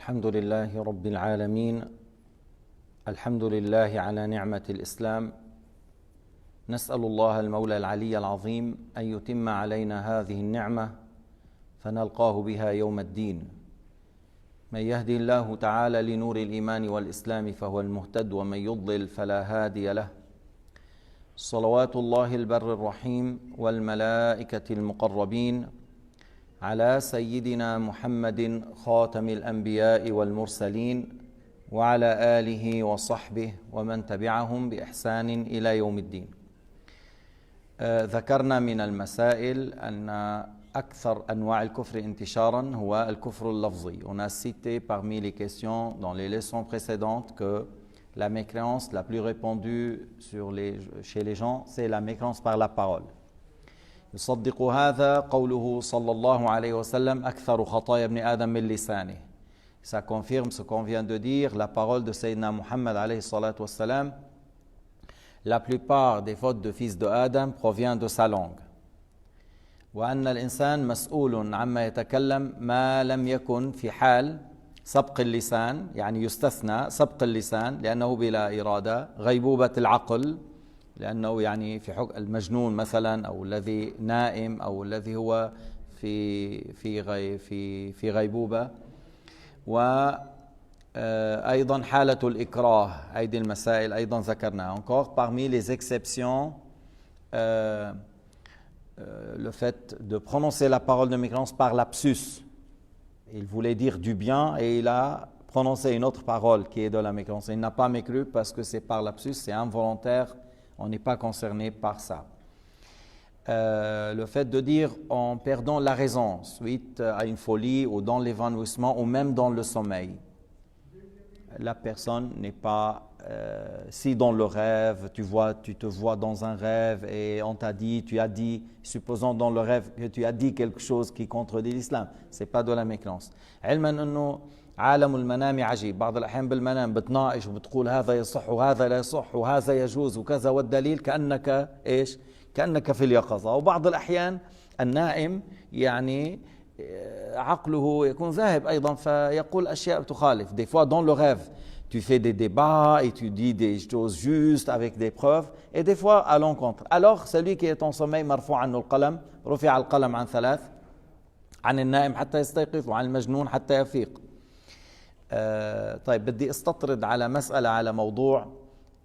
الحمد لله رب العالمين. الحمد لله على نعمة الإسلام. نسأل الله المولى العلي العظيم أن يتم علينا هذه النعمة فنلقاه بها يوم الدين. من يهدي الله تعالى لنور الإيمان والإسلام فهو المهتد، ومن يضلل فلا هادي له. صلوات الله البر الرحيم والملائكة المقربين على سيدنا محمد خاتم الأنبياء والمرسلين وعلى آله وصحبه ومن تبعهم بإحسان إلى يوم الدين. ذكرنا من المسائل أن أكثر أنواع الكفر انتشارا هو الكفر اللفظي. On a cité parmi les questions dans les leçons précédentes que la mécréance la plus répandue chez les gens, c'est la mécréance par la parole. يصدق هذا قوله صلى الله عليه وسلم أكثر خطايا ابن آدم من لسانه. Ça confirme ce qu'on vient de dire, la parole de Sayyidina Muhammad alayhi salatu wassalam. La plupart des fautes de fils de Adam proviennent de sa langue. وأن الإنسان مسؤول عما يتكلم ما لم يكن في حال سبق اللسان، يعني يستثنى سبق اللسان لأنه بلا إرادة، غيبوبة العقل لأنه يعني في حكم المجنون مثلا، أو الذي نائم، أو الذي هو في غيبوبة، وأيضا حالة الإكراه. هذه المسائل أيضا ذكرناها. Encore parmi les exceptions, le fait de prononcer la parole de mécréance par lapsus. Il voulait dire du bien et il a prononcé une autre parole qui est de la mécréance. Il n'a pas mécru parce que c'est par lapsus, c'est involontaire. On n'est pas concerné par ça. Le fait de dire en perdant la raison suite à une folie ou dans l'évanouissement ou même dans le sommeil. La personne n'est pas... si dans le rêve, tu te vois dans un rêve et on t'a dit, tu as dit, supposons dans le rêve que tu as dit quelque chose qui contredit l'islam, ce n'est pas de la mécréance. علما أنه عالم المنام عجيب. بعض الأحيان بالمنام بتناقش وبتقول هذا يصح وهذا لا يصح وهذا يجوز وكذا والدليل، كأنك إيش؟ كأنك في اليقظة. وبعض الأحيان النائم يعني عقله يكون ذاهب أيضا فيقول أشياء تخالف. Des fois dans le rêve tu fais des débats et tu dis des choses justes avec des preuves, et des fois à l'encontre. Alors celui qui est en sommeil مرفوع عنه القلم، رفع القلم عن ثلاث، عن النائم حتى يستيقظ وعن المجنون حتى يفيق. طيب بدي استطرد على مسألة على موضوع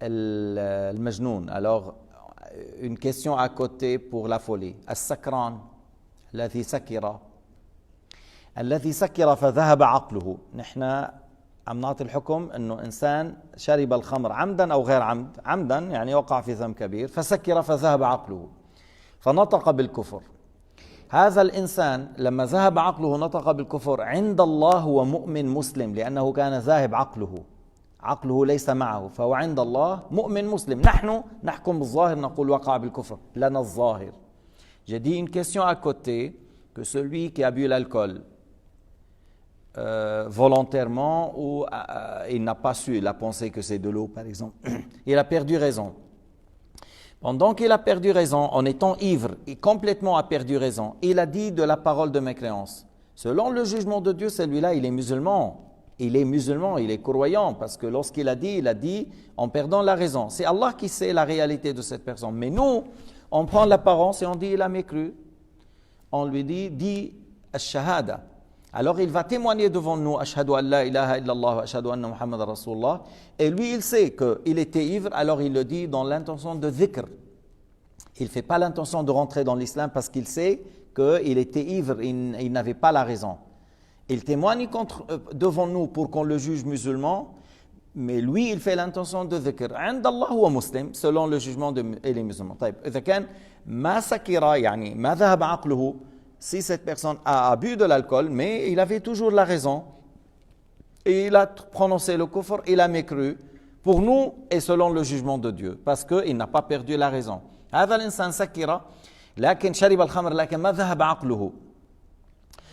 المجنون. Alors une question à côté pour la folie. السكران الذي سكر فذهب عقله. نحن عم نعطي الحكم انه انسان شرب الخمر عمدا او غير عمد، عمدا يعني وقع في ذنب كبير، فسكر فذهب عقله فنطق بالكفر. هذا الإنسان لما ذهب عقله نطق بالكفر، عند الله هو مؤمن مسلم لأنه كان ذاهب عقله ليس معه، فهو عند الله مؤمن مسلم. نحن نحكم بالظاهر، نقول وقع بالكفر، لنا الظاهر. J'ai dit une question à côté, que celui qui a bu l'alcool volontairement ou il n'a pas su, il a pensé que c'est de l'eau par exemple, il a perdu raison. Pendant qu'il a perdu raison, en étant ivre, et complètement a perdu raison, il a dit de la parole de mécréance. Selon le jugement de Dieu, celui-là, il est musulman. Il est croyant, parce que lorsqu'il a dit, il a dit en perdant la raison. C'est Allah qui sait la réalité de cette personne. Mais nous, on prend l'apparence et on dit, il a mécru. On lui dit al-shahada. Alors il va témoigner devant nous, ashhadu an la ilaha illallah wa ashhadu anna Muhammad Rasulullah. Et lui, il sait qu'il était ivre, alors il le dit dans l'intention de dhikr. Il ne fait pas l'intention de rentrer dans l'islam parce qu'il sait qu'il était ivre, il n'avait pas la raison. Il témoigne devant nous pour qu'on le juge musulman, mais lui, il fait l'intention de dhikr. عند الله هو مسلم, selon le jugement de les musulmans. طيب, إذا كان ما سكر, يعني ما ذهب عقله, si cette personne a bu de l'alcool, mais il avait toujours la raison, et il a prononcé le kufr, il a mécru, pour nous et selon le jugement de Dieu, parce qu'il n'a pas perdu la raison. هذا الإنسان سكر لكن شرب الخمر لكن ما ذهب عقله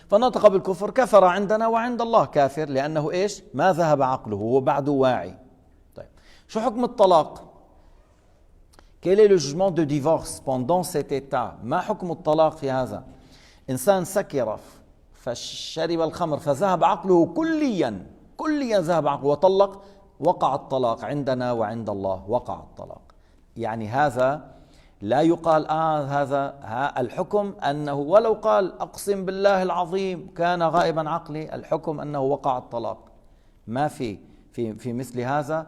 فنطق بالكفر، كفر عندنا وعند الله كافر، لأنه إيش؟ ما ذهب عقله، هو بعده واعي. طيب شو حكم الطلاق؟ Quel est le jugement de divorce pendant cet état؟ ما حكم الطلاق في هذا؟ إنسان سكر فشرب الخمر فذهب عقله كليا كليا ذهب عقله وطلق، وقع الطلاق عندنا وعند الله وقع الطلاق. يعني هذا لا يقال هذا الحكم أنه ولو قال أقسم بالله العظيم كان غائبا عقلي، الحكم أنه وقع الطلاق. ما في مثل هذا.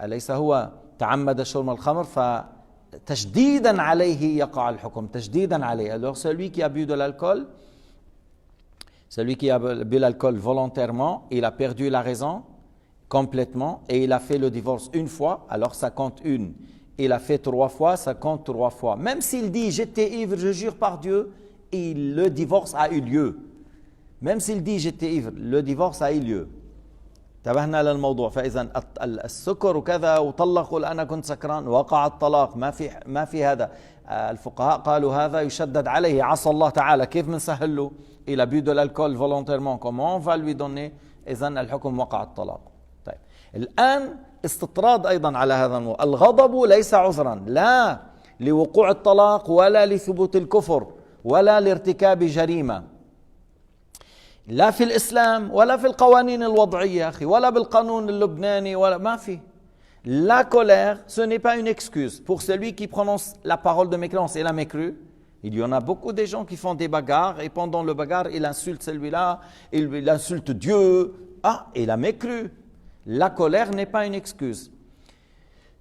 أليس هو تعمد شرب الخمر فتشديدا عليه يقع الحكم، تشديدا عليه. Alors celui qui a bu de l'alcool, celui qui a bu l'alcool volontairement, il a perdu la raison complètement et il a fait le divorce une fois, alors ça compte une. Il a fait 3 fois, ça compte 3 fois. Même s'il dit j'étais ivre, je jure par Dieu, et le divorce a eu lieu. Même s'il dit j'étais ivre, le divorce a eu lieu. انتبهنا للموضوع. فاذا السكر وكذا وطلق وقال انا كنت سكران وقع الطلاق، ما في هذا. الفقهاء قالوا هذا يشدد عليه، عصى الله تعالى. كيف بنسهل له؟ il a bu de l'alcool volontairement, comment on va lui donner؟ اذا الحكم وقع الطلاق. طيب الان استطراد ايضا على هذا الموضوع. الغضب ليس عذرا لا لوقوع الطلاق ولا لثبوت الكفر ولا لارتكاب جريمه، لا في الإسلام ولا في القوانين الوضعية أخي، ولا بالقانون اللبناني، ولا ما في. La colère, ce n'est pas une excuse pour celui qui prononce la parole de mécréance et la mécrue. Il y en a beaucoup de gens qui font des bagarres et pendant le bagarre, il insulte celui-là, il insulte Dieu. Ah, il a mécru. La colère n'est pas une excuse.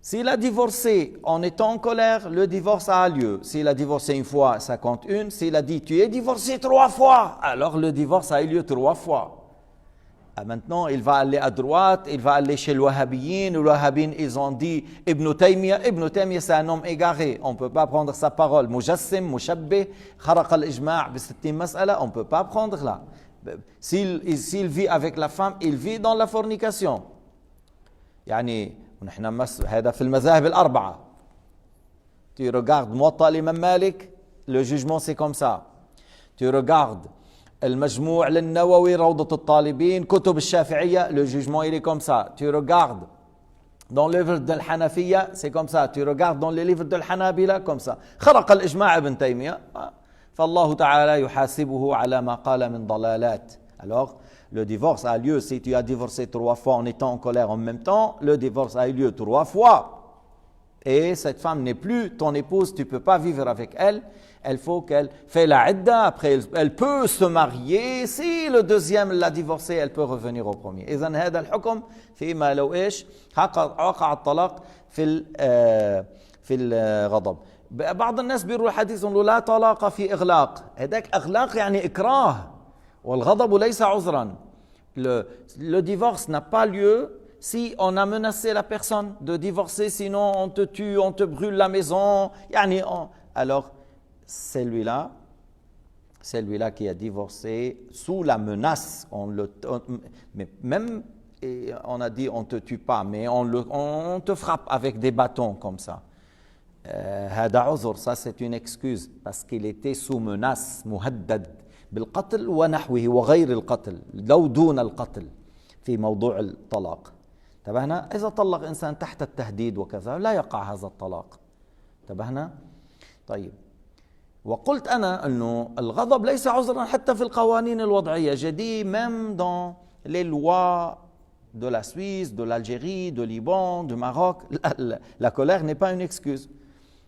S'il a divorcé en étant en colère, le divorce a lieu. S'il a divorcé une fois, ça compte une. S'il a dit tu es divorcé 3 fois, alors le divorce a eu lieu 3 fois. Maintenant, il va aller à droite, il va aller chez les Wahhabiyin. Les Wahhabiyin, ils ont dit Ibn Taymiyyah. Ibn Taymiyyah, c'est un homme égaré. On ne peut pas prendre sa parole. Mujassim, Mushabbih, Kharaq al-Ijma' bi 60 mas'ala, on ne peut pas prendre là. S'il vit avec la femme, il vit dans la fornication. يعني ونحن هذا في المذاهب الأربعة. Tu regardes موطأ الإمام مالك, le jugement c'est comme ça. Tu regardes المجموع للنووي, روضة الطالبين, كتب الشافعية, le jugement il est comme ça. Tu regardes dans le livre de l'Hanafiya, c'est comme ça. Tu regardes dans les livres de l'Hanabila, comme ça. خرق الإجماع ابن تيمية, فالله تعالى يحاسبه على ما قال من ضلالات. Alors, le divorce a lieu. Si tu as divorcé 3 fois en étant en colère en même temps, le divorce a eu lieu 3 fois. Et cette femme n'est plus ton épouse, tu ne peux pas vivre avec elle. Il faut qu'elle fait la idda, après elle peut se marier. Si le deuxième l'a divorcé, elle peut revenir au premier. إذن هذا الحكم فيما لو إيش وقع الطلاق في الغضب. بعض الناس بيروح الحديث يقولوا لا طلاق في إغلاق. هذاك إغلاق يعني إكراه. والغضب ليس عذرا. Le divorce n'a pas lieu si on a menacé la personne de divorcer, sinon on te tue, on te brûle la maison. Alors, celui-là qui a divorcé sous la menace, mais même on a dit on ne te tue pas, mais on te frappe avec des bâtons comme ça. هذا عذر, ça c'est une excuse parce qu'il était sous menace, مهدد بالقتل ونحوه وغير القتل لو دون القتل في موضوع الطلاق. انتبهنا؟ إذا طلق إنسان تحت التهديد وكذا لا يقع هذا الطلاق. انتبهنا؟ طيب، وقلت أنا أنه الغضب ليس عذرا حتى في القوانين الوضعية. J'ai dit même dans les lois de la Suisse, de l'Algérie, de Liban, du Maroc, la colère n'est pas une excuse.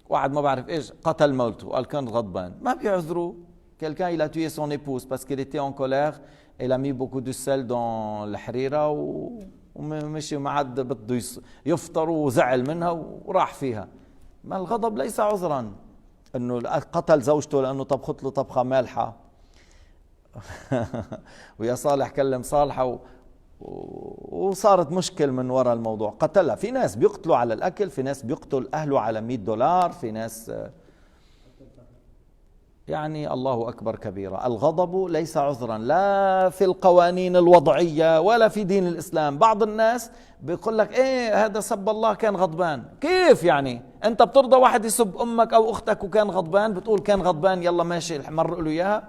واحد ما بعرف إيش قتل موته وقال كان غضبان, ما بيعذروا. Quelqu'un, il a tué son épouse parce qu'il était en colère. Il a mis beaucoup de sel dans الحريرة ومشي ما عاد بده يفطر وزعل منها وراح فيها. ما الغضب ليس عذرا انه قتل زوجته لانه طبخت له طبخه مالحه ويا صالح كلم صالحه وصارت مشكل من وراء الموضوع, قتلها. في ناس بيقتلوا على الاكل, في ناس بيقتل اهله على $100, في ناس يعني الله أكبر كبيرا. الغضب ليس عذرا لا في القوانين الوضعية ولا في دين الإسلام. بعض الناس بيقول لك إيه هذا سب الله كان غضبان. كيف يعني؟ أنت بترضى واحد يسب أمك أو أختك وكان غضبان, بتقول كان غضبان يلا ماشي مرق له إياها.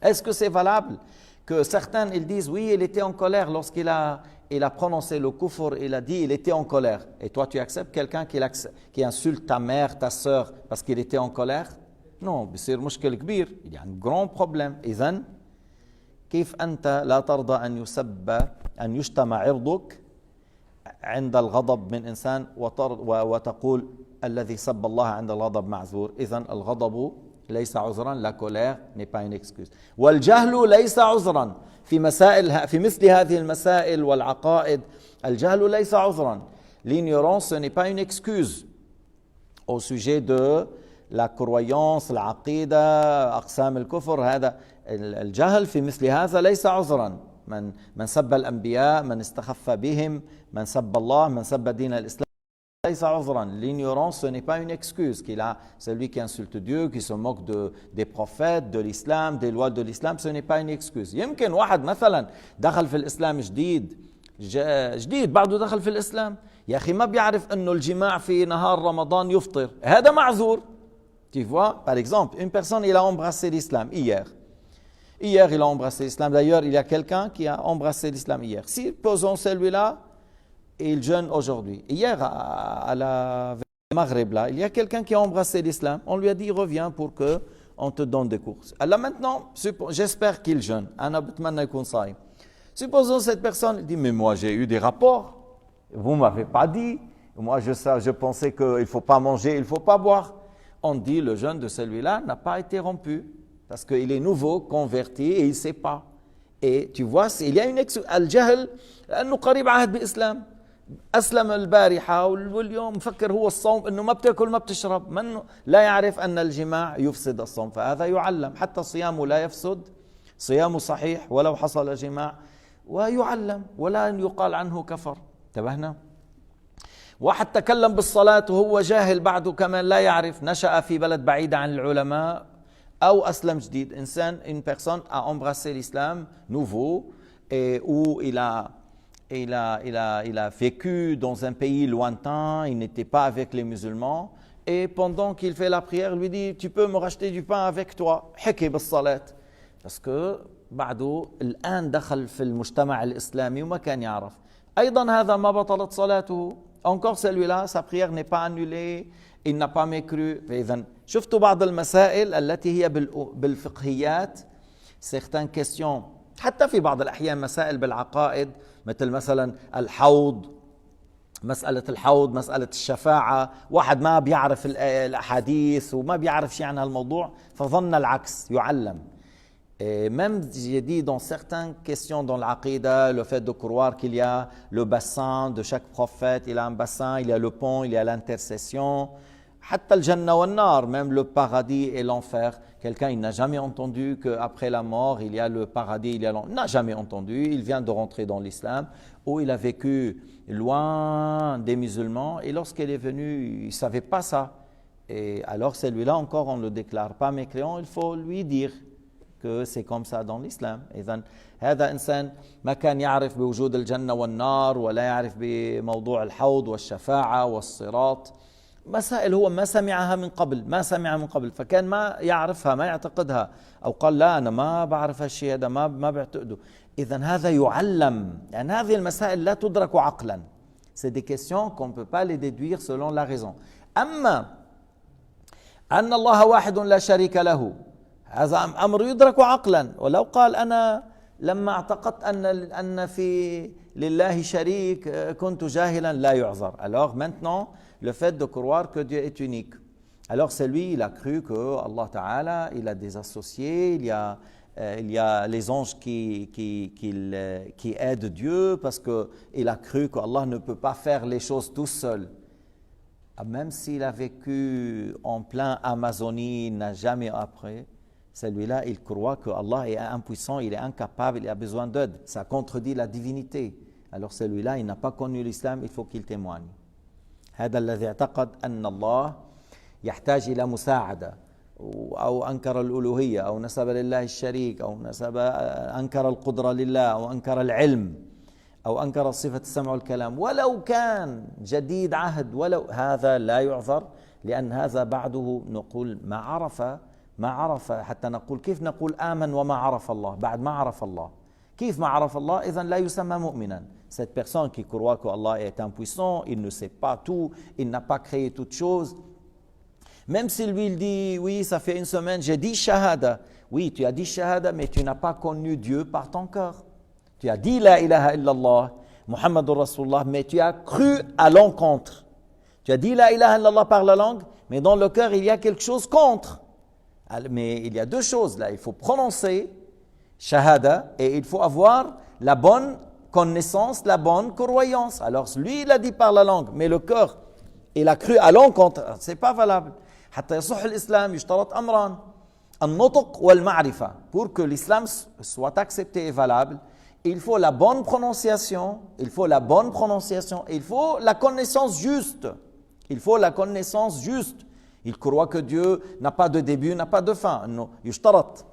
Est-ce que c'est valable que certains ils disent oui il était en colère lorsqu'il a prononcé le kufr, il a dit il était en colère, et toi tu acceptes quelqu'un qui insulte ta mère, ta sœur parce qu'il était en colère? Non, بصير مشكل كبير, يعني grand problème. إذن كيف أنت لا ترضى أن يسب أن يشتم عرضك عند الغضب من إنسان وتقول الذي سب الله عند الغضب معذور. إذن الغضب ليس عذرا. La colère n'est pas une excuse. والجهل ليس عذرا في مثل هذه المسائل والعقائد. الجهل ليس عذرا. L'ignorance, ce n'est pas une excuse au sujet de la croyance, العقيدة, أقسام الكفر. هذا الجهل في مثل هذا ليس عذرا. من سب الأنبياء, من استخف بهم, من سب الله, من سب دين الإسلام ليس عذرا. L'ignorance, ce n'est pas une excuse. Celui qui insulte Dieu, qui se moque des prophètes, de l'islam, des lois de l'islam, ce n'est pas une excuse. يمكن واحد مثلا دخل في الإسلام جديد بعده دخل في الإسلام، يا أخي ما بيعرف أنه الجماع في نهار رمضان يفطر، هذا معذور. Tu vois, par exemple, une personne, il a embrassé l'islam hier. Hier, il a embrassé l'islam. D'ailleurs, il y a quelqu'un qui a embrassé l'islam hier. Si, posons celui-là, et il jeûne aujourd'hui. Hier, à la Maghreb, là, il y a quelqu'un qui a embrassé l'islam. On lui a dit, reviens pour qu'on te donne des cours. Alors maintenant, j'espère qu'il jeûne. Supposons cette personne dit, mais moi j'ai eu des rapports. Vous ne m'avez pas dit. Moi, je pensais qu'il ne faut pas manger, il ne faut pas boire. On dit, le jeûne de celui-là n'a pas été rompu. Parce qu'il est nouveau, converti, et il ne sait pas. Et tu vois, il y a une excuse. Al-Jahl, لأنه قريب عهد بالإسلام. أسلم البارحة واليوم مفكر هو الصوم إنه ما بتأكل ما بتشرب، من لا يعرف أن الجماع يفسد الصوم، فهذا يعلم. حتى صيامه لا يفسد، صيامه صحيح ولو حصل جماع، ويعلم ولا يقال عنه كفر. انتبهنا؟ واحد تكلم بالصلاة وهو جاهل بعده كمان لا يعرف، نشأ في بلد بعيدة عن العلماء أو أسلم جديد. إنسان, une personne a embrassé l'islam nouveau et où il a vécu dans un pays lointain, il n'était pas avec les musulmans, et pendant qu'il fait la prière, il lui dit, tu peux me racheter du pain avec toi, حكي بالصلاة. Parce que بعده الآن دخل في المجتمع الإسلامي وما كان يعرف. أيضا هذا ما بطلت صلاته. Encore celui-là, sa prière n'est pas annulée, il n'a pas mécru. فإذا شفتوا بعض المسائل التي هي بالفقهيات، certaines questions، حتى في بعض الأحيان مسائل بالعقائد، مثلا الحوض، مسألة الحوض، مسألة الشفاعة، واحد ما بيعرف الأحاديث وما بيعرف شيء عن هالموضوع فظن العكس، يعلم. Même j'ai dit dans certaines questions dans l'aqida, le fait de croire qu'il y a le bassin de chaque prophète, il y a un bassin, il y a le pont, il y a l'intercession, حتى الجنة والنار, même le paradis et l'enfer. Quelqu'un, il n'a jamais entendu qu'après la mort, il y a le paradis, il y a l'enfer. Il n'a jamais entendu, il vient de rentrer dans l'islam, où il a vécu loin des musulmans, et lorsqu'il est venu, il ne savait pas ça. Et alors celui-là encore, on ne le déclare pas mécréant, il faut lui dire que c'est comme ça dans l'islam. إذن هذا إنسان ما كان يعرف بوجود الجنة والنار ولا يعرف بموضوع الحوض والشفاعة والصراط، مسائل هو ما سمعها من قبل، فكان ما يعرفها، ما يعتقدها، أو قال لا أنا ما بعرف هالشيء هذا، ما بعتقده. إذن هذا يعلم، يعني هذه المسائل لا تدرك عقلا. C'est des questions qu'on ne peut pas les déduire selon la raison. أما أن الله واحد لا شريك له، هذا أمر يدرك عقلا. ولو قال أنا لما اعتقدت أن في لله شريك كنت جاهلا، لا يعذر. Alors maintenant, le fait de croire que Dieu est unique. Alors c'est lui, il a cru que Allah Ta'ala, il a des associés, il y a les anges qui aident Dieu parce qu'il a cru qu'Allah ne peut pas faire les choses tout seul. Même s'il a vécu en plein Amazonie, il n'a jamais appris. Celui-là, il croit que Allah est impuissant, il est incapable, il a besoin d'aide. Ça contredit la divinité. Alors celui-là, il n'a pas connu l'islam, il faut qu'il témoigne. هذا الذي اعتقد أن الله يحتاج إلى مساعدة، أو أنكر الألوهية، أو نسب لله الشريك، أو أنكر القدرة لله، أو أنكر العلم، أو أنكر صفة السمع والكلام، ولو كان جديد عهد، هذا لا يعذر، لأن هذا بعده نقول ما عرف حتى نقول كيف نقول آمن وما عرف الله بعد ما عرف الله. كيف ما عرف الله؟ إذن لا يسمى مؤمنا. Cette personne qui croit que Allah est impuissant, il ne sait pas tout, il n'a pas créé toutes choses. Même si lui il dit, oui, ça fait une semaine, j'ai dit shahada. Oui, tu as dit shahada, mais tu n'as pas connu Dieu par ton cœur. Tu as dit la ilaha illallah, Muhammadur Rasulullah, mais tu as cru à l'encontre. Tu as dit la ilaha illallah par la langue, mais dans le cœur, il y a quelque chose contre. Mais il y a deux choses là. Il faut prononcer shahada et il faut avoir la bonne connaissance, la bonne croyance. Alors lui, il a dit par la langue, mais le cœur, il a cru à l'encontre. C'est pas valable. حتى يصح الإسلام يشترط أمران النطق والمعرفة. Pour que l'islam soit accepté et valable, il faut la bonne prononciation, il faut la connaissance juste. Il faut la connaissance juste. Il croit que Dieu n'a pas de début, n'a pas de fin. يشترط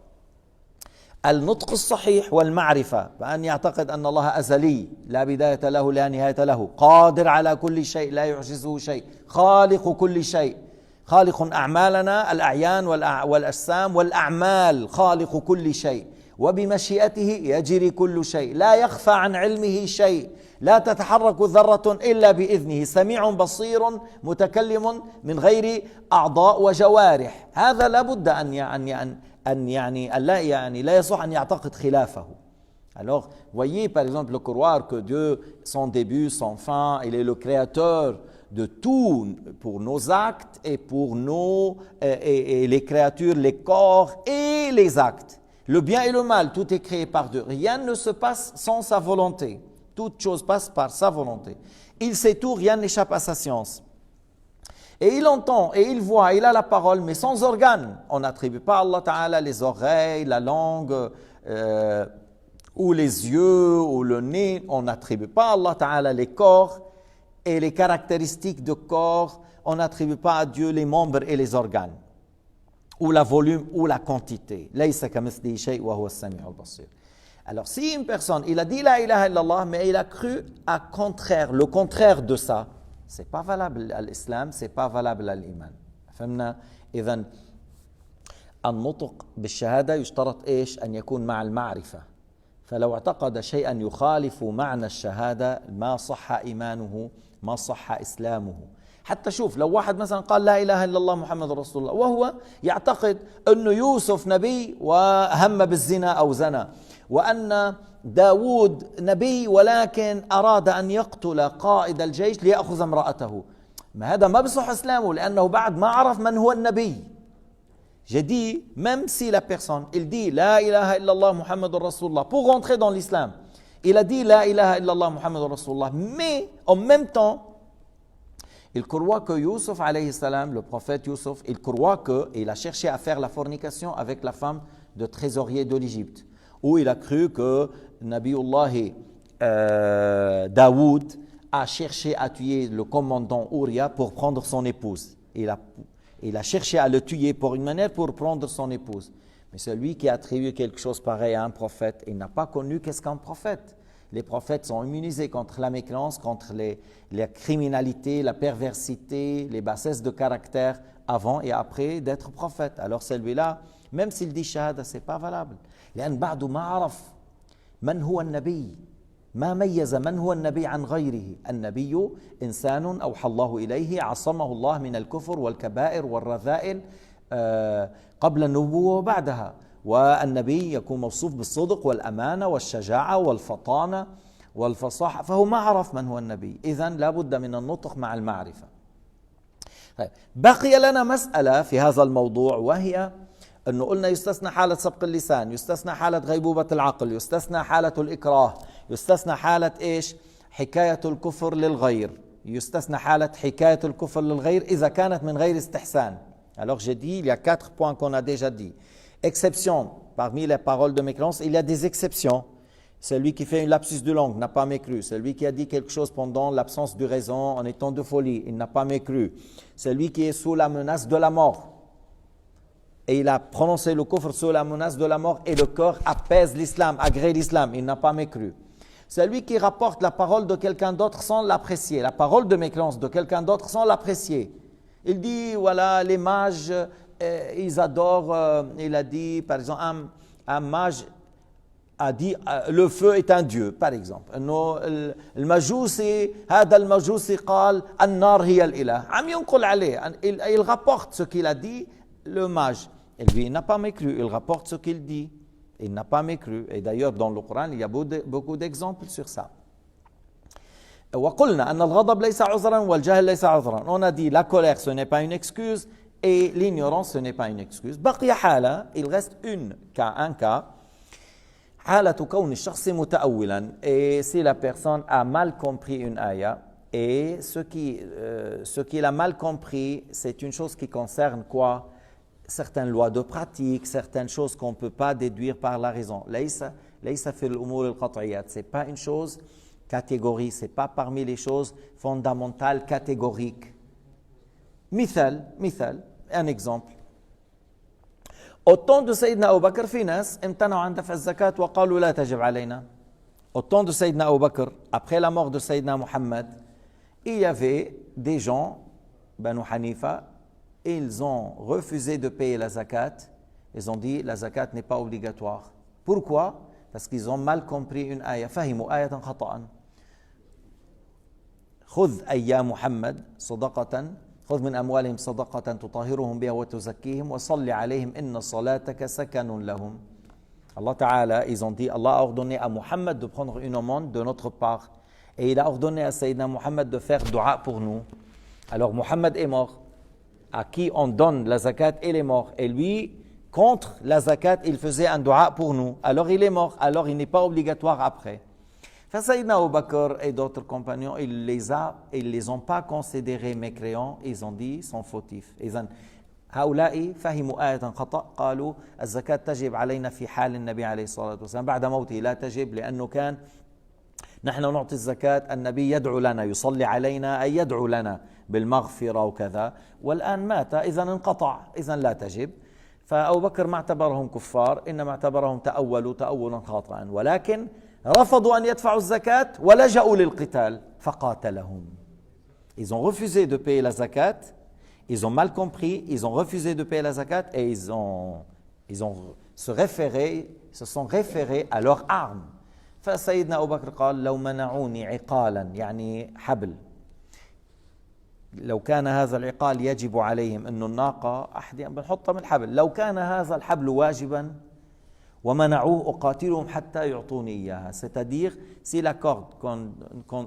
النطق الصحيح والمعرفة بأن يعتقد أن الله أزلي لا بداية له لا نهاية له قادر على كل شيء لا يعجزه شيء خالق كل شيء خالق أعمالنا الأعيان والأجسام والأعمال خالق كل شيء وبمشيئته يجري كل شيء لا يخفى عن علمه شيء لا تتحرك ذرة إلا بإذنه سميع بصير متكلم من غير أعضاء وجوارح. هذا لابد لا يصح أن يعتقد خلافه. Alors, voyez par exemple croire que Dieu, son début, son fin, il est le créateur de tout pour nos actes et pour et les créatures, les corps et les actes. Le bien et le mal, tout est créé par Dieu. Rien ne se passe sans sa volonté. Toute chose passe par sa volonté. Il sait tout, rien n'échappe à sa science. Et il entend, et il voit, il a la parole, mais sans organes. On n'attribue pas à Allah Ta'ala les oreilles, la langue, ou les yeux, ou le nez. On n'attribue pas à Allah Ta'ala les corps et les caractéristiques de corps. On n'attribue pas à Dieu les membres et les organes, ou la volume, ou la quantité. لَيْسَ كَمِثْلِهِ شَيْءٌ وَهُوَ السَّمِيعُ الْبَصِيرُ. Alors, si une personne, il a dit la ilaha illallah, mais il a cru le contraire de ça, c'est pas valable à l'islam, c'est pas valable à l'iman. فهمنا؟ إذن النطق بالشهادة يشترط إيش؟ أن يكون مع المعرفة. فلو اعتقد شيئا يخالف معنى الشهادة ما صح إيمانه، ما صح إسلامه. حتى شوف لو واحد مثلا قال لا إله إلا الله محمد رسول الله وهو يعتقد أنه يوسف نبي وهم بالزنا أو زنا، وأن داود نبي ولكن أراد أن يقتل قائد الجيش ليأخذ امرأته، ما هذا ما بصح إسلامه لأنه بعد ما عرف من هو النبي. J'ai dit, même si la personne, il dit la ilaha illallah Muhammadur Rasulullah pour rentrer dans l'islam, il a dit la ilaha illallah Muhammadur Rasulullah, mais en même temps, il croit que Youssouf alayhi salam, le prophète Youssouf, il croit qu'il a cherché à faire la fornication avec la femme de trésorier de l'Égypte. Ou il a cru que Nabiullah Daoud a cherché à tuer le commandant Ouria pour prendre son épouse. Il a cherché à le tuer pour une manière pour prendre son épouse. Mais celui qui a attribué quelque chose pareil à un prophète, il n'a pas connu qu'est-ce qu'un prophète. Les prophètes sont immunisés contre la mécréance, contre la criminalité, la perversité, les bassesses de caractère avant et après d'être prophète. Alors celui-là, même s'il dit shahada, ce n'est pas valable. لأن بعد ما عرف من هو النبي ما ميز من هو النبي عن غيره. النبي إنسان أوحى الله إليه عصمه الله من الكفر والكبائر والرذائل قبل النبوة وبعدها. والنبي يكون موصوف بالصدق والأمانة والشجاعة والفطانة والفصاحة، فهو ما عرف من هو النبي. إذن لا بد من النطق مع المعرفة. طيب، بقي لنا مسألة في هذا الموضوع، وهي أنه قلنا يستثنى حالة سبق اللسان، يستثنى حالة غيبوبة العقل، يستثنى حالة الإكراه، يستثنى حالة إيش؟ حكاية الكفر للغير، يستثنى حالة حكاية الكفر للغير إذا كانت من غير استحسان. Alors j'ai dit, il y a 4 points qu'on a déjà dit. Exception, parmi les paroles de mécréance, il y a des exceptions. Celui qui fait une lapsus de langue n'a pas mécru. Celui qui a dit quelque chose pendant l'absence de raison, en étant de folie, il n'a pas mécru. Celui qui est sous la menace de la mort, et il a prononcé le kufr sous la menace de la mort, et le cœur apaise l'islam, agrée l'islam, il n'a pas mécru. Celui qui rapporte la parole de quelqu'un d'autre sans l'apprécier, la parole de mécréance de quelqu'un d'autre sans l'apprécier. Il dit, voilà, les mages, ils adorent, il a dit, par exemple, un mage a dit, le feu est un dieu, par exemple. Il rapporte ce qu'il a dit, le mage. Et lui, il n'a pas mécru, il rapporte ce qu'il dit. Il n'a pas mécru. Et d'ailleurs, dans le Coran, il y a beaucoup d'exemples sur ça. وقلنا أن الغضب ليس عذرا والجهل ليس عذرا. On a dit la colère ce n'est pas une excuse et l'ignorance ce n'est pas une excuse. بقي حالة, il reste un cas. حالة كون الشخص متأولا. Et si la personne a mal compris une ayah, et ce qu'il a mal compris, c'est une chose qui concerne quoi? Certaines lois de pratique, certaines choses qu'on ne peut pas déduire par la raison. ليس في الأمور القطعيات. Ce n'est pas une chose catégorique, ce n'est pas parmi les choses fondamentales catégoriques. مثال, un exemple. Au temps de Sayyidina Abu Bakr, في ناس امتنعوا عن دفع الزكاة وقالوا لا تجب علينا. Au temps de Sayyidina Abu Bakr, après la mort de Sayyidina Muhammad, il y avait des gens, Banu Hanifa, ils ont refusé de payer la zakat. Ils ont dit la zakat n'est pas obligatoire. Pourquoi? Parce qu'ils ont mal compris une ayah. فهموا آية خطأ. خذ أيام محمد صدقة خذ من أموالهم صدقة تطهرهم بها وتزكيهم وصل عليهم إن صلاتك سكن لهم. Allah Ta'ala, ils ont dit, Allah a ordonné à Muhammad de prendre une aumône de notre part. Et il a ordonné à Sayyidina Muhammad de faire dua pour nous. Alors Muhammad est mort. À qui on donne la zakat, il est mort. Et lui, contre la zakat, il faisait un dua pour nous. Alors il est mort. Alors il n'est pas obligatoire après. Sayyidina Abu Bakr et d'autres compagnons, ils les ont pas considérés mécréants. Ils ont dit, ils sont fautifs. هؤلاء فهموا آية خطأ قالوا الزكاة تجب علينا في حال النبي عليه الصلاة والسلام بعد موته لا تجب لأنه كان نحن نعطي الزكاة النبي يدعو لنا يصلي علينا أي يدعو لنا بالمغفرة وكذا والآن مات إذا انقطع إذا لا تجب فأبو بكر ما اعتبرهم كفار إنما اعتبرهم تأولا خاطئا ولكن رفضوا أن يدفعوا الزكاة ولجأوا للقتال فقاتلهم. Ils ont refusé de payer la zakat. Ils ont mal compris, ils ont refusé de payer la zakat et ils se sont référés à leurs armes. فسيدنا أبو بكر قال لو منعوني عقالا يعني حبل لو كان هذا العقال يجب عليهم إنه الناقة أحيانا بنحطها من الحبل لو كان هذا الحبل واجبا ومنعوه أقاتلهم حتى يعطوني إياها. C'est-à-dire, si la corde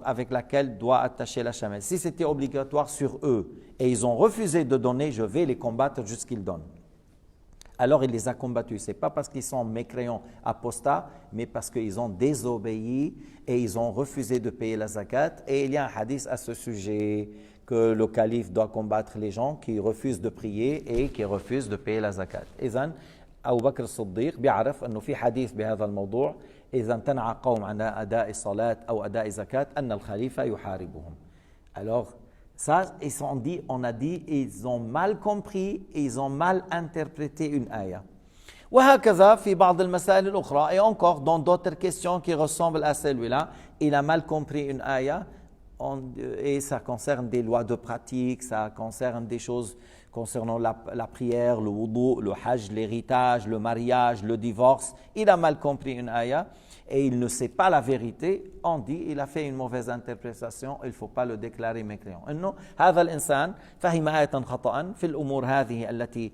avec laquelle doit attacher la chamelle, si c'était obligatoire sur eux et ils ont refusé de donner, je vais les combattre jusqu'à qu'ils donnent. Alors il les a combattus. Ce n'est pas parce qu'ils sont mécréants, apostats, mais parce qu'ils ont désobéi et ils ont refusé de payer la zakat. Et il y a un hadith à ce sujet que le calife doit combattre les gens qui refusent de prier et qui refusent de payer la zakat. إذن أبو بكر الصديق بيعرف أنه في حديث بهذا الموضوع إذا امتنع قوم عن أداء الصلاة أو أداء زكاة أن الخليفة يحاربهم. Alors ça, on a dit, ils ont mal compris, ils ont mal interprété une ayah. وهكذا في بعض المسائل الأخرى et encore dans d'autres questions qui ressemblent à celle-là, il a mal compris une ayah et ça concerne des lois de pratique, ça concerne des choses concernant la prière, le wudu, le hajj, l'héritage, le mariage, le divorce. Il a mal compris une ayah et il ne sait pas la vérité. On dit il a fait une mauvaise interprétation, il ne faut pas le déclarer mécréant. إنه هذا الإنسان فهم آية خطأ في الأمور هذه التي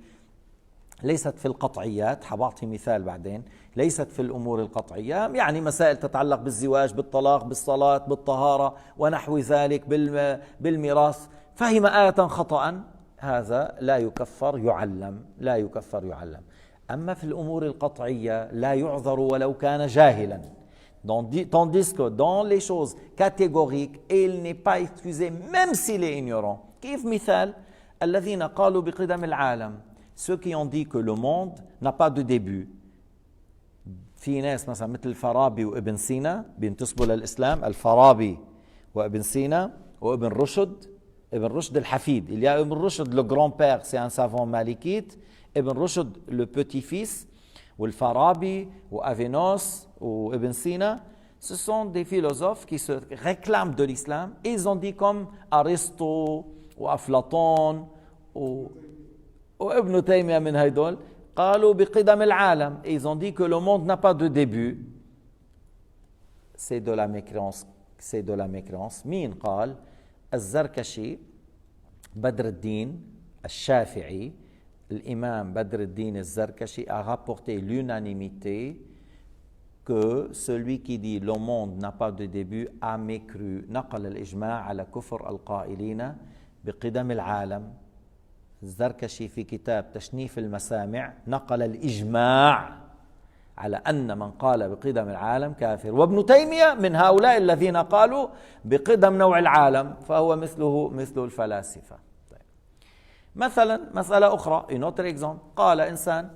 ليست في القطعيات. حبعطي مثال بعدين. ليست في الأمور القطعية يعني مسائل تتعلق بالزواج بالطلاق بالصلاة بالطهارة ونحو ذلك بالميراث. فهم آية خطأ هذا لا يكفر يعلم. أما في الأمور القطعية لا يعذر ولو كان جاهلا. Tandis que dans les choses catégoriques, il n'est pas excusé même s'il est ignorant. كيف مثال الذين قالوا بقدم العالم. Ceux qui ont dit que le monde n'a pas de début. في ناس مثلا مثل الفارابي وابن سينا بينتسبوا للإسلام. الفارابي وابن سينا وابن رشد. Ibn Rushd al-Hafid. Il y a Ibn Rushd, le grand-père, c'est un savant malikite. Ibn Rushd, le petit-fils, ou al-Farabi, ou Avénos, ou Ibn Sina. Ce sont des philosophes qui se réclament de l'islam. Ils ont dit comme Aristote, ou Aflaton, ou Ibn Taymiyyah min haydol. قالوا بقدم العالم. Ils ont dit que le monde n'a pas de début. C'est de la mécréance. مين قال الزركشي بدر الدين الشافعي الإمام بدر الدين الزركشي a rapporté l'unanimité que celui qui dit le monde n'a pas de début a mécru. نقل الإجماع على كفر القائلين بقدم العالم. الزركشي في كتاب تشنيف المسامع نقل الإجماع على أن من قال بقدم العالم كافر، وابن تيمية من هؤلاء الذين قالوا بقدم نوع العالم، فهو مثل الفلاسفة. مثلا مسألة أخرى، une autre exemple، قال إنسان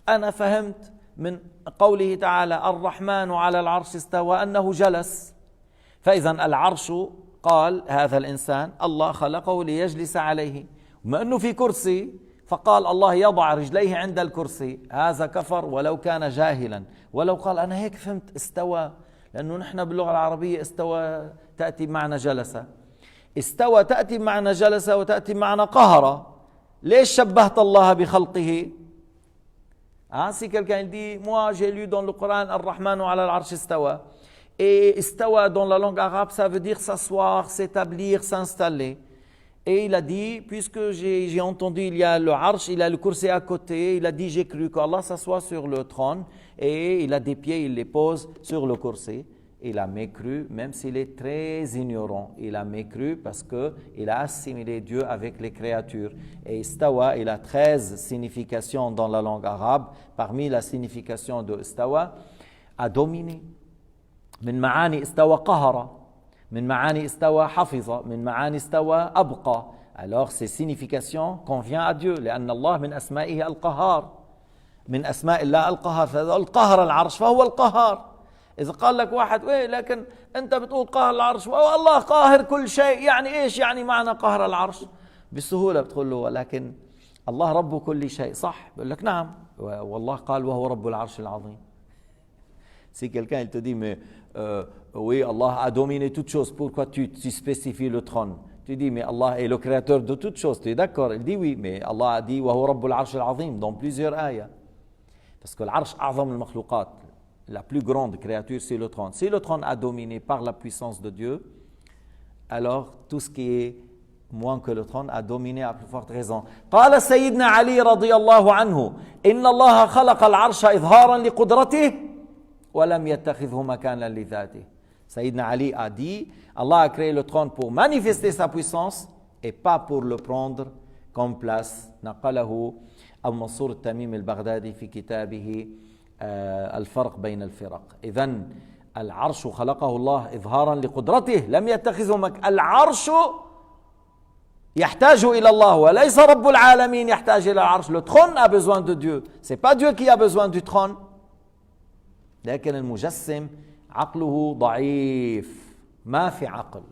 أنا فهمت من قوله تعالى الرحمن على العرش استوى أنه جلس، فإذا العرش قال هذا الإنسان الله خلقه ليجلس عليه، وما أنه في كرسي فقال الله يضع رجليه عند الكرسي، هذا كفر ولو كان جاهلا. ولو قال أنا هيك فهمت استوى، لأنه نحن باللغة العربية استوى تأتي بمعنى جلس، استوى تأتي بمعنى جلس وتأتي بمعنى قهر. ليش شبهت الله بخلقه؟ Si quelqu'un dit, moi j'ai lu dans le Coran Ar-Rahman ala al-Arsh istawa, et istawa dans la langue arabe ça veut dire s'asseoir, s'établir, s'installer. Et il a dit, puisque j'ai entendu il y a le Arsh, il a le kursi à côté, il a dit j'ai cru qu'Allah s'assoit sur le trône et il a des pieds, il les pose sur le kursi. Il a mécru, même s'il est très ignorant. Il a mécru parce qu'il a assimilé Dieu avec les créatures. Et istawa, il a 13 significations dans la langue arabe. Parmi la signification de istawa, a dominé. من معاني استوى قهر، من معاني استوى حفظ، من معاني استوى أبقى. Alors ces significations conviennent à Dieu لأن الله من أسمائه القهار، من أسماء الله القهار، فإذا القهر العرش فهو القهار. إذا قال لك واحد إيه لكن أنت بتقول قهر العرش والله قاهر كل شيء، يعني إيش يعني معنى قهر العرش؟ بسهولة بتقول له ولكن الله رب كل شيء، صح؟ بقول لك نعم، والله قال وهو رب العرش العظيم. Si quelqu'un il te dit mais oui Allah a dominé toutes choses, pourquoi tu spécifies le trône? Tu dis mais Allah est le créateur de toutes choses, tu es d'accord? Il dit oui, mais Allah a dit وهو رب العرش العظيم dans plusieurs ayats. Parce que l'Arsh أعظم المخلوقات, la plus grande créature, c'est le trône. Si le trône a dominé par la puissance de Dieu, alors tout ce qui est moins que le trône a dominé à plus forte raison. قال سيدنا علي رضي الله عنه إن الله خلق العرش إظهارا لقدرته ولم يتخذه مكانا لذاته. Sayyidina Ali a dit, Allah a créé le trône pour manifester sa puissance et pas pour le prendre comme place. نقله أبو منصور التميمي البغدادي في كتابه الفرق بين الفرق. إذن العرش خلقه الله إظهارا لقدرته لم يتخذه العرش يحتاج إلى الله وليس رب العالمين يحتاج إلى العرش. Le trône a besoin de Dieu. C'est pas Dieu qui a besoin du trône. لكن المجسم عقله ضعيف, ما في عقل.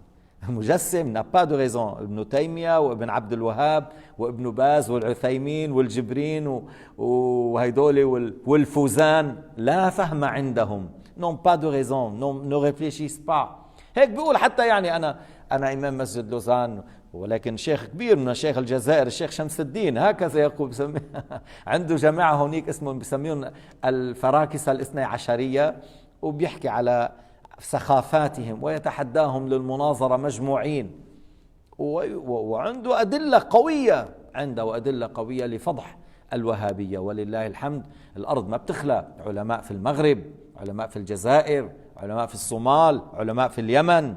المجسم n'a pas de raison. ابن تيمية وابن عبد الوهاب وابن باز والعثيمين والجبرين وهيدول والفوزان لا فهم عندهم. n'ont pas de raison, ne réfléchissent pas. هيك بيقول حتى يعني أنا إمام مسجد لوزان ولكن شيخ كبير من شيخ الجزائر الشيخ شمس الدين هكذا يقول عنده جماعة هونيك اسمهم بسميون الفراكسة الاثني عشرية وبيحكي على سخافاتهم ويتحداهم للمناظرة مجموعين وعنده أدلة قوية لفضح الوهابية. ولله الحمد الأرض ما بتخلى. علماء في المغرب, علماء في الجزائر, علماء في الصومال, علماء في اليمن,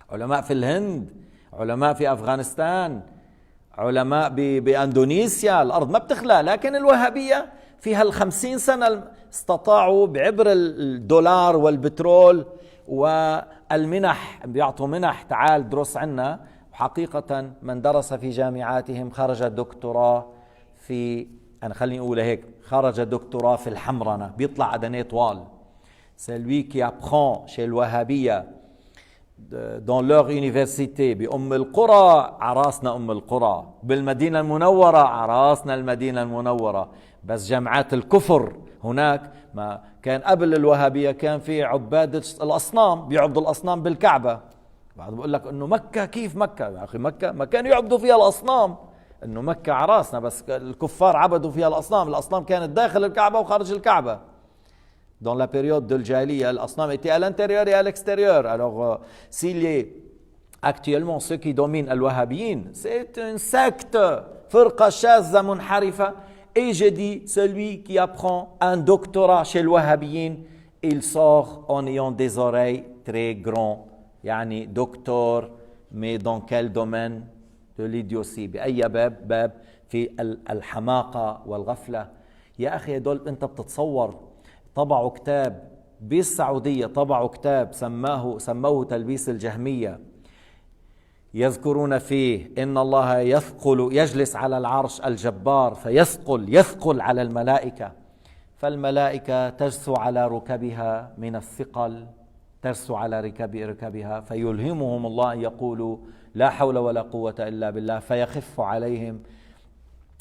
علماء في الهند, علماء في أفغانستان, علماء بأندونيسيا. الأرض ما بتخلى. لكن الوهابية في هال50 سنة استطاعوا بعبر الدولار والبترول والمنح, بيعطوا منح تعال درس عنا. وحقيقة من درس في جامعاتهم خرج دكتوراه في, أنا خليني أقول هيك, خرج دكتوراه في الحمرنة, بيطلع أدنى طوال. Celui qui apprend chez le Wahhabiyya dans leur université بأم القرى عراسنا أم القرى, بالمدينة المنورة عراسنا المدينة المنورة. بس جامعات الكفر هناك ما كان قبل الوهابية كان في عبادة الأصنام, بيعبدوا الأصنام بالكعبة. بعد بقول لك إنه مكة, كيف مكة يا أخي؟ مكة ما كانوا يعبدوا فيها الأصنام. إنه مكة عراسنا بس الكفار عبدوا فيها الأصنام. الأصنام كانت داخل الكعبة وخارج الكعبة. Dans la période de l'Jahiliya, l'Asnam était à l'intérieur et à l'extérieur. Alors, s'il y a actuellement ceux qui dominent al-Wahhabiyyin, c'est une secte, firqa shazza munharifa. Et je dis, celui qui apprend un doctorat chez le Wahhabiyyin il sort en ayant des oreilles très grandes. يعني دكتور mais dans quel domaine de l'idiotie بأي باب في الحماقة والغفلة. يا أخي هدول أنت بتتصور طبعوا كتاب بالسعودية، طبعوا كتاب سموه تلبيس الجهمية، يذكرون فيه إن الله يجلس على العرش الجبار فيثقل على الملائكة، فالملائكة تجثو على ركبها من الثقل، ترسو على ركبها، فيلهمهم الله أن يقولوا لا حول ولا قوة إلا بالله، فيخف عليهم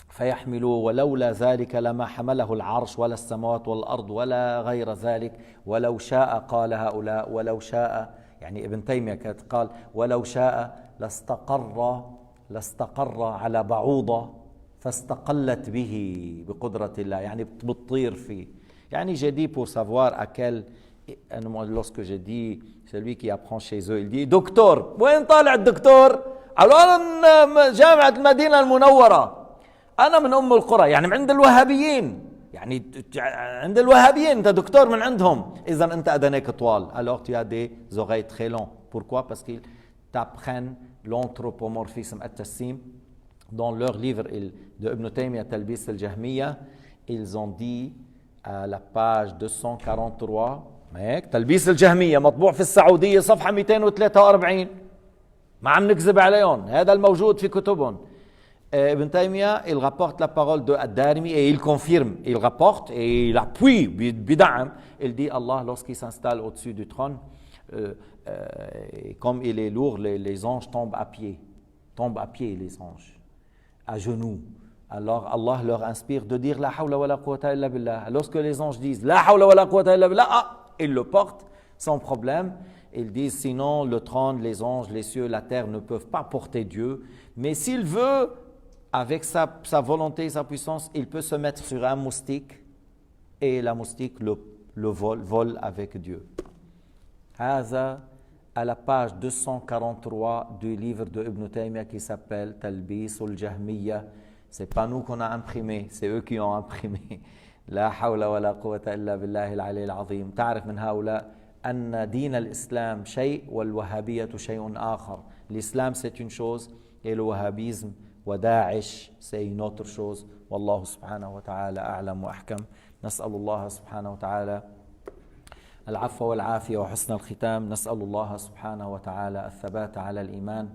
فيحملوه، ولولا ذلك لما حمله العرش ولا السماوات والأرض ولا غير ذلك، ولو شاء قال هؤلاء، ولو شاء يعني ابن تيمية قال ولو شاء لاستقر على بعوضة فاستقلت به بقدرة الله، يعني بتطير فيه. يعني j'ai dit pour savoir à quel lorsque j'ai dit celui qui apprend chez eux il dit دكتور وين طالع الدكتور؟ قالوا أنا من جامعة المدينة المنورة، أنا من أم القرى، يعني من عند الوهابيين، يعني عند الوهابيين أنت دكتور من عندهم، إذا أنت أذنيك طوال. Alors tu as des oreilles très longues. Pourquoi? Parce qu'ils t'apprennent l'anthropomorphisme التجسيم. Dans leur livre de Ibn Taymiyyah تلبيس الجهمية, ils ont dit à la page 243 هيك تلبيس الجهمية مطبوع في السعودية صفحة 243، ما عم نكذب عليهم، هذا الموجود في كتبهم. Ibn Taymiyyah, il rapporte la parole de Ad-Darimi et il confirme, il rapporte et il appuie, bid'am. Il dit Allah, lorsqu'il s'installe au-dessus du trône, comme il est lourd, les anges tombent à pied les anges, à genoux. Alors Allah leur inspire de dire la hawla wa la quwwata illa billah. Lorsque les anges disent la hawla wa la quwwata illa billah, ils le portent sans problème. Ils disent sinon le trône, les anges, les cieux, la terre ne peuvent pas porter Dieu. Mais s'il veut, avec sa volonté et sa puissance, il peut se mettre sur un moustique et la moustique le vole avec Dieu. هذا à la page 243 du livre de Ibn Taymiyyah qui s'appelle Talbis al-Jahmiyya. C'est pas nous qu'on a imprimé, c'est eux qui ont imprimé. لا حول ولا قوة إلا بالله العلي العظيم. تعرف من هؤلاء أن دين الإسلام شيء والوهابية شيء آخر. L'islam c'est une chose et le wahhabisme وداعش c'est une autre chose. والله سبحانه وتعالى أعلم وأحكم. نسأل الله سبحانه وتعالى العفو والعافية وحسن الختام. نسأل الله سبحانه وتعالى الثبات على الإيمان.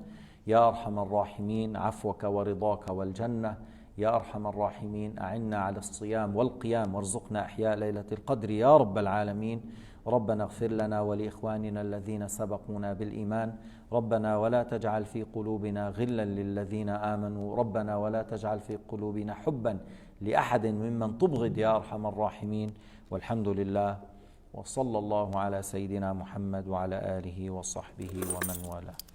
يا أرحم الراحمين عفوك ورضاك والجنة. يا أرحم الراحمين أعنا على الصيام والقيام وارزقنا إحياء ليلة القدر يا رب العالمين. ربنا اغفر لنا ولإخواننا الذين سبقونا بالإيمان. ربنا ولا تجعل في قلوبنا غلا للذين آمنوا. ربنا ولا تجعل في قلوبنا حبا لأحد ممن تبغض يا أرحم الراحمين. والحمد لله وصلى الله على سيدنا محمد وعلى آله وصحبه ومن والاه.